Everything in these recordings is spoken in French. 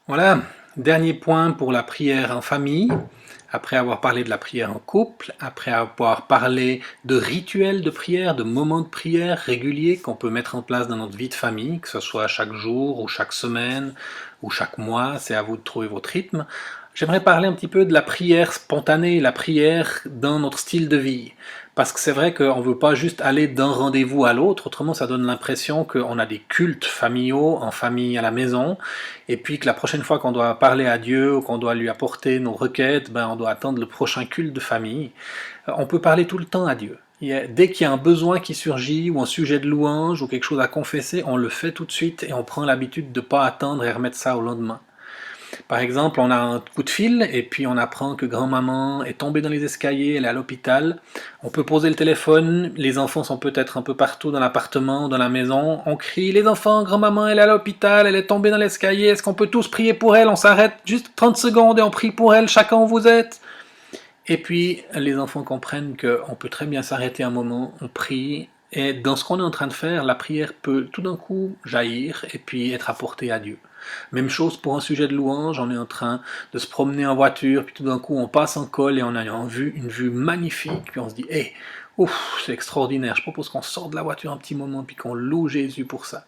Voilà, dernier point pour la prière en famille. Après avoir parlé de la prière en couple, après avoir parlé de rituels de prière, de moments de prière réguliers qu'on peut mettre en place dans notre vie de famille, que ce soit chaque jour ou chaque semaine ou chaque mois, c'est à vous de trouver votre rythme. J'aimerais parler un petit peu de la prière spontanée, la prière dans notre style de vie. Parce que c'est vrai qu'on ne veut pas juste aller d'un rendez-vous à l'autre, autrement ça donne l'impression qu'on a des cultes familiaux en famille à la maison, et puis que la prochaine fois qu'on doit parler à Dieu ou qu'on doit lui apporter nos requêtes, ben on doit attendre le prochain culte de famille. On peut parler tout le temps à Dieu. Dès qu'il y a un besoin qui surgit ou un sujet de louange ou quelque chose à confesser, on le fait tout de suite et on prend l'habitude de ne pas attendre et remettre ça au lendemain. Par exemple, on a un coup de fil et puis on apprend que grand-maman est tombée dans les escaliers, elle est à l'hôpital. On peut poser le téléphone, les enfants sont peut-être un peu partout dans l'appartement, dans la maison. On crie, les enfants, grand-maman, elle est à l'hôpital, elle est tombée dans l'escalier, est-ce qu'on peut tous prier pour elle? On s'arrête juste 30 secondes et on prie pour elle, chacun où vous êtes. Et puis les enfants comprennent qu'on peut très bien s'arrêter un moment, on prie, et dans ce qu'on est en train de faire, la prière peut tout d'un coup jaillir et puis être apportée à Dieu. Même chose pour un sujet de louange, on est en train de se promener en voiture, puis tout d'un coup on passe en col et on a une vue magnifique, puis on se dit, hé, hey, ouf, c'est extraordinaire, je propose qu'on sorte de la voiture un petit moment, puis qu'on loue Jésus pour ça.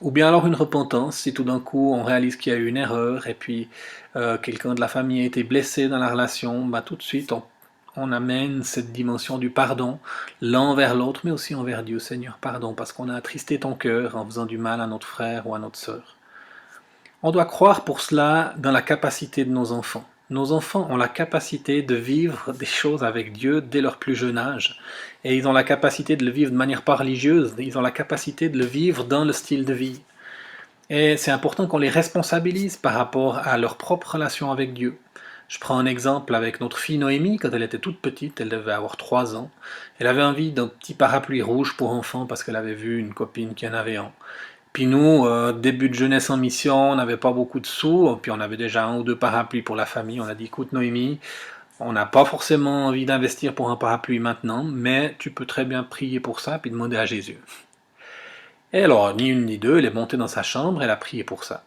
Ou bien alors une repentance, si tout d'un coup on réalise qu'il y a eu une erreur et puis quelqu'un de la famille a été blessé dans la relation, bah, tout de suite on amène cette dimension du pardon, l'un envers l'autre, mais aussi envers Dieu. Seigneur, pardon, parce qu'on a attristé ton cœur en faisant du mal à notre frère ou à notre sœur. On doit croire pour cela dans la capacité de nos enfants. Nos enfants ont la capacité de vivre des choses avec Dieu dès leur plus jeune âge. Et ils ont la capacité de le vivre de manière pas religieuse, ils ont la capacité de le vivre dans le style de vie. Et c'est important qu'on les responsabilise par rapport à leur propre relation avec Dieu. Je prends un exemple avec notre fille Noémie, quand elle était toute petite, elle devait avoir 3 ans. Elle avait envie d'un petit parapluie rouge pour enfants parce qu'elle avait vu une copine qui en avait un. Puis nous, début de jeunesse en mission, on n'avait pas beaucoup de sous, puis on avait déjà un ou deux parapluies pour la famille. On a dit, écoute Noémie, on n'a pas forcément envie d'investir pour un parapluie maintenant, mais tu peux très bien prier pour ça, puis demander à Jésus. Et alors, ni une ni deux, elle est montée dans sa chambre, elle a prié pour ça.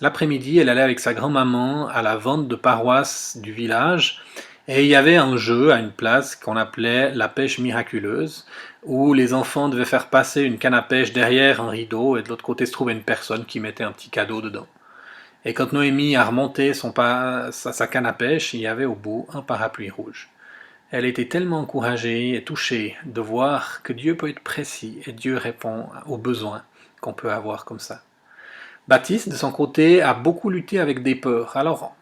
L'après-midi, elle allait avec sa grand-maman à la vente de paroisse du village, et il y avait un jeu à une place qu'on appelait la pêche miraculeuse, où les enfants devaient faire passer une canne à pêche derrière un rideau, et de l'autre côté se trouvait une personne qui mettait un petit cadeau dedans. Et quand Noémie a remonté sa canne à pêche, il y avait au bout un parapluie rouge. Elle était tellement encouragée et touchée de voir que Dieu peut être précis et Dieu répond aux besoins qu'on peut avoir comme ça. Baptiste, de son côté, a beaucoup lutté avec des peurs. Alors,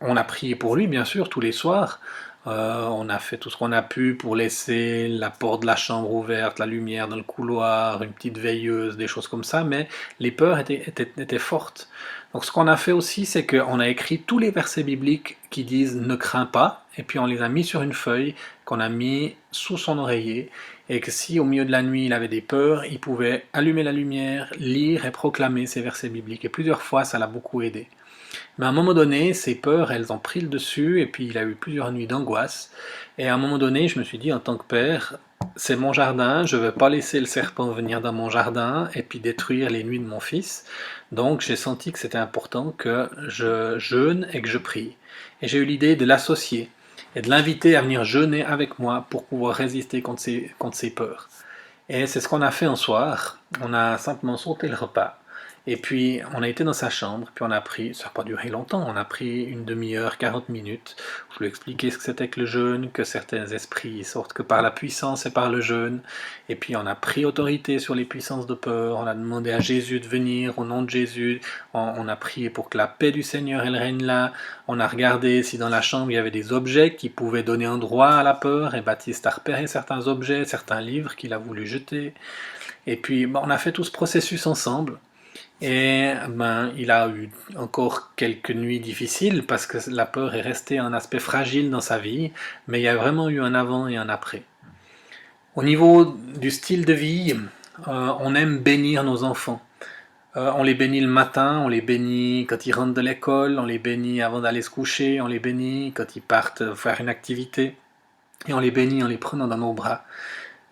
on a prié pour lui, bien sûr, tous les soirs. On a fait tout ce qu'on a pu pour laisser la porte de la chambre ouverte, la lumière dans le couloir, une petite veilleuse, des choses comme ça, mais les peurs étaient fortes. Donc ce qu'on a fait aussi, c'est qu'on a écrit tous les versets bibliques qui disent ne crains pas, et puis on les a mis sur une feuille qu'on a mis sous son oreiller, et que si au milieu de la nuit il avait des peurs, il pouvait allumer la lumière, lire et proclamer ces versets bibliques. Et plusieurs fois, ça l'a beaucoup aidé. Mais à un moment donné, ces peurs, elles ont pris le dessus, et puis il a eu plusieurs nuits d'angoisse. Et à un moment donné, je me suis dit, en tant que père, c'est mon jardin, je ne vais pas laisser le serpent venir dans mon jardin et puis détruire les nuits de mon fils. Donc j'ai senti que c'était important que je jeûne et que je prie. Et j'ai eu l'idée de l'associer et de l'inviter à venir jeûner avec moi pour pouvoir résister contre ses peurs. Et c'est ce qu'on a fait un soir. On a simplement sauté le repas. Et puis, on a été dans sa chambre, puis on a pris, ça n'a pas duré longtemps, on a pris une demi-heure, 40 minutes. Je lui ai expliqué ce que c'était que le jeûne, que certains esprits sortent que par la puissance et par le jeûne. Et puis, on a pris autorité sur les puissances de peur, on a demandé à Jésus de venir au nom de Jésus, on a prié pour que la paix du Seigneur, elle règne là. On a regardé si dans la chambre il y avait des objets qui pouvaient donner un droit à la peur, et Baptiste a repéré certains objets, certains livres qu'il a voulu jeter. Et puis, on a fait tout ce processus ensemble. Et il a eu encore quelques nuits difficiles parce que la peur est restée un aspect fragile dans sa vie, mais il y a vraiment eu un avant et un après. Au niveau du style de vie, on aime bénir nos enfants. On les bénit le matin, on les bénit quand ils rentrent de l'école, on les bénit avant d'aller se coucher, on les bénit quand ils partent faire une activité, et on les bénit en les prenant dans nos bras.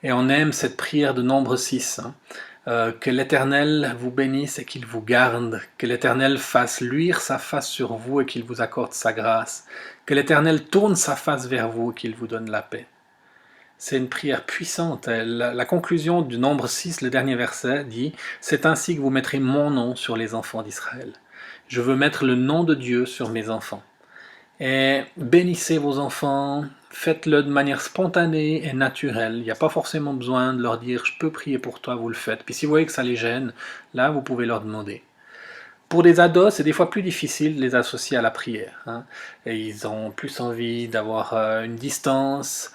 Et on aime cette prière de nombre 6. Que l'Éternel vous bénisse et qu'il vous garde, que l'Éternel fasse luire sa face sur vous et qu'il vous accorde sa grâce, que l'Éternel tourne sa face vers vous et qu'il vous donne la paix. C'est une prière puissante. La conclusion du nombre 6, le dernier verset, dit « C'est ainsi que vous mettrez mon nom sur les enfants d'Israël. Je veux mettre le nom de Dieu sur mes enfants. » Et bénissez vos enfants, faites-le de manière spontanée et naturelle. Il n'y a pas forcément besoin de leur dire « Je peux prier pour toi », vous le faites. Puis si vous voyez que ça les gêne, là vous pouvez leur demander. Pour des ados, c'est des fois plus difficile de les associer à la prière. Et ils ont plus envie d'avoir une distance.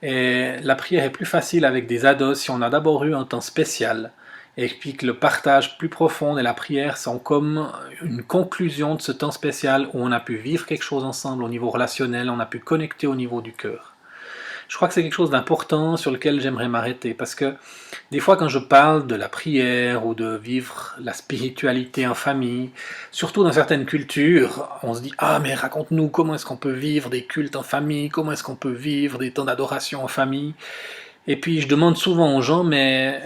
Et la prière est plus facile avec des ados si on a d'abord eu un temps spécial. Et puis que le partage plus profond et la prière sont comme une conclusion de ce temps spécial où on a pu vivre quelque chose ensemble au niveau relationnel, on a pu connecter au niveau du cœur. Je crois que c'est quelque chose d'important sur lequel j'aimerais m'arrêter, parce que des fois quand je parle de la prière ou de vivre la spiritualité en famille, surtout dans certaines cultures, on se dit « Ah mais raconte-nous comment est-ce qu'on peut vivre des cultes en famille, comment est-ce qu'on peut vivre des temps d'adoration en famille ?» Et puis je demande souvent aux gens « Mais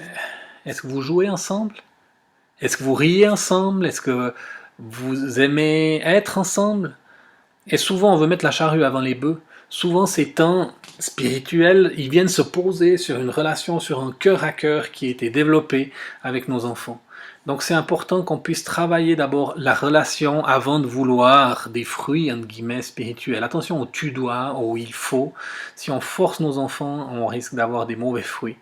est-ce que vous jouez ensemble? Est-ce que vous riez ensemble? Est-ce que vous aimez être ensemble ?» Et souvent on veut mettre la charrue avant les bœufs. Souvent ces temps spirituels, ils viennent se poser sur une relation, sur un cœur à cœur qui a été développé avec nos enfants. Donc c'est important qu'on puisse travailler d'abord la relation avant de vouloir des fruits, entre guillemets, spirituels. Attention au tu dois, au il faut. Si on force nos enfants, on risque d'avoir des mauvais fruits.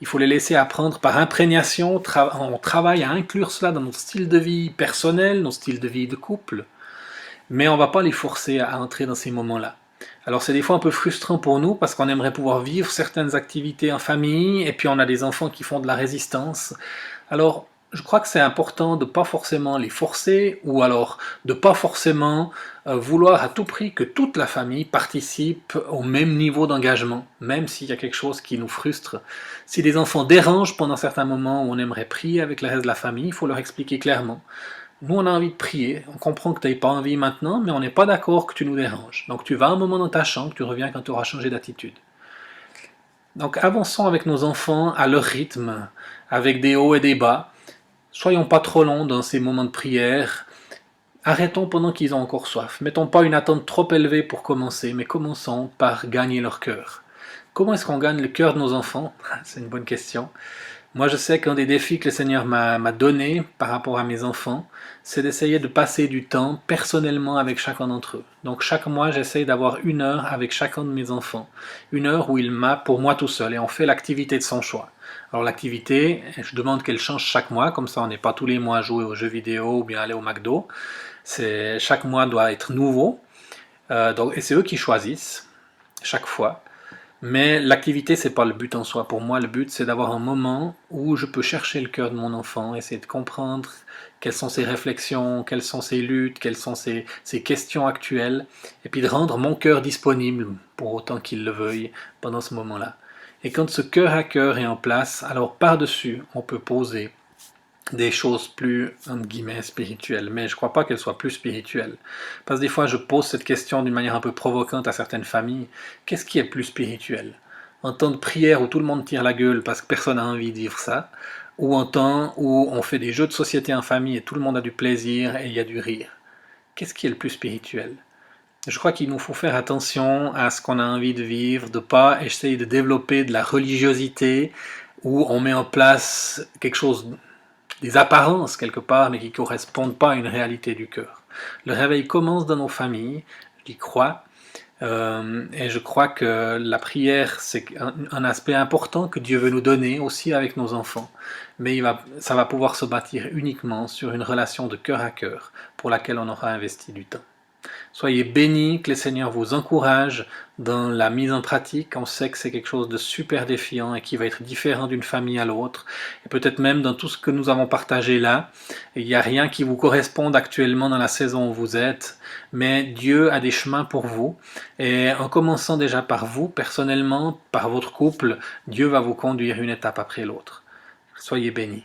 Il faut les laisser apprendre par imprégnation. On travaille à inclure cela dans notre style de vie personnel, notre style de vie de couple. Mais on ne va pas les forcer à entrer dans ces moments-là. Alors c'est des fois un peu frustrant pour nous parce qu'on aimerait pouvoir vivre certaines activités en famille et puis on a des enfants qui font de la résistance. Alors je crois que c'est important de ne pas forcément les forcer ou alors de ne pas forcément vouloir à tout prix que toute la famille participe au même niveau d'engagement, même s'il y a quelque chose qui nous frustre. Si les enfants dérangent pendant certains moments où on aimerait prier avec le reste de la famille, il faut leur expliquer clairement. Nous, on a envie de prier, on comprend que tu n'as pas envie maintenant, mais on n'est pas d'accord que tu nous déranges. Donc tu vas un moment dans ta chambre, tu reviens quand tu auras changé d'attitude. Donc avançons avec nos enfants à leur rythme, avec des hauts et des bas. Soyons pas trop longs dans ces moments de prière. Arrêtons pendant qu'ils ont encore soif. Mettons pas une attente trop élevée pour commencer, mais commençons par gagner leur cœur. Comment est-ce qu'on gagne le cœur de nos enfants? C'est une bonne question. Moi, je sais qu'un des défis que le Seigneur m'a donné par rapport à mes enfants, c'est d'essayer de passer du temps personnellement avec chacun d'entre eux. Donc chaque mois, j'essaye d'avoir 1 heure avec chacun de mes enfants. 1 heure où il m'a pour moi tout seul et on fait l'activité de son choix. Alors l'activité, je demande qu'elle change chaque mois, comme ça on n'est pas tous les mois à jouer aux jeux vidéo ou bien aller au McDo. Chaque mois doit être nouveau. Et c'est eux qui choisissent chaque fois. Mais l'activité, c'est pas le but en soi. Pour moi, le but, c'est d'avoir un moment où je peux chercher le cœur de mon enfant, essayer de comprendre quelles sont ses réflexions, quelles sont ses luttes, quelles sont ses questions actuelles, et puis de rendre mon cœur disponible, pour autant qu'il le veuille, pendant ce moment-là. Et quand ce cœur à cœur est en place, alors par-dessus, on peut poser des choses plus, entre guillemets, spirituelles. Mais je ne crois pas qu'elles soient plus spirituelles. Parce que des fois, je pose cette question d'une manière un peu provocante à certaines familles. Qu'est-ce qui est plus spirituel? Un temps de prière où tout le monde tire la gueule parce que personne n'a envie de vivre ça, ou un temps où on fait des jeux de société en famille et tout le monde a du plaisir et il y a du rire? Qu'est-ce qui est le plus spirituel? Je crois qu'il nous faut faire attention à ce qu'on a envie de vivre, de ne pas essayer de développer de la religiosité où on met en place quelque chose, des apparences quelque part, mais qui ne correspondent pas à une réalité du cœur. Le réveil commence dans nos familles, j'y crois, et je crois que la prière, c'est un aspect important que Dieu veut nous donner aussi avec nos enfants. Mais ça va pouvoir se bâtir uniquement sur une relation de cœur à cœur pour laquelle on aura investi du temps. Soyez bénis, que le Seigneur vous encourage dans la mise en pratique. On sait que c'est quelque chose de super défiant et qui va être différent d'une famille à l'autre. Et peut-être même dans tout ce que nous avons partagé là, il n'y a rien qui vous corresponde actuellement dans la saison où vous êtes. Mais Dieu a des chemins pour vous. Et en commençant déjà par vous, personnellement, par votre couple, Dieu va vous conduire une étape après l'autre. Soyez bénis.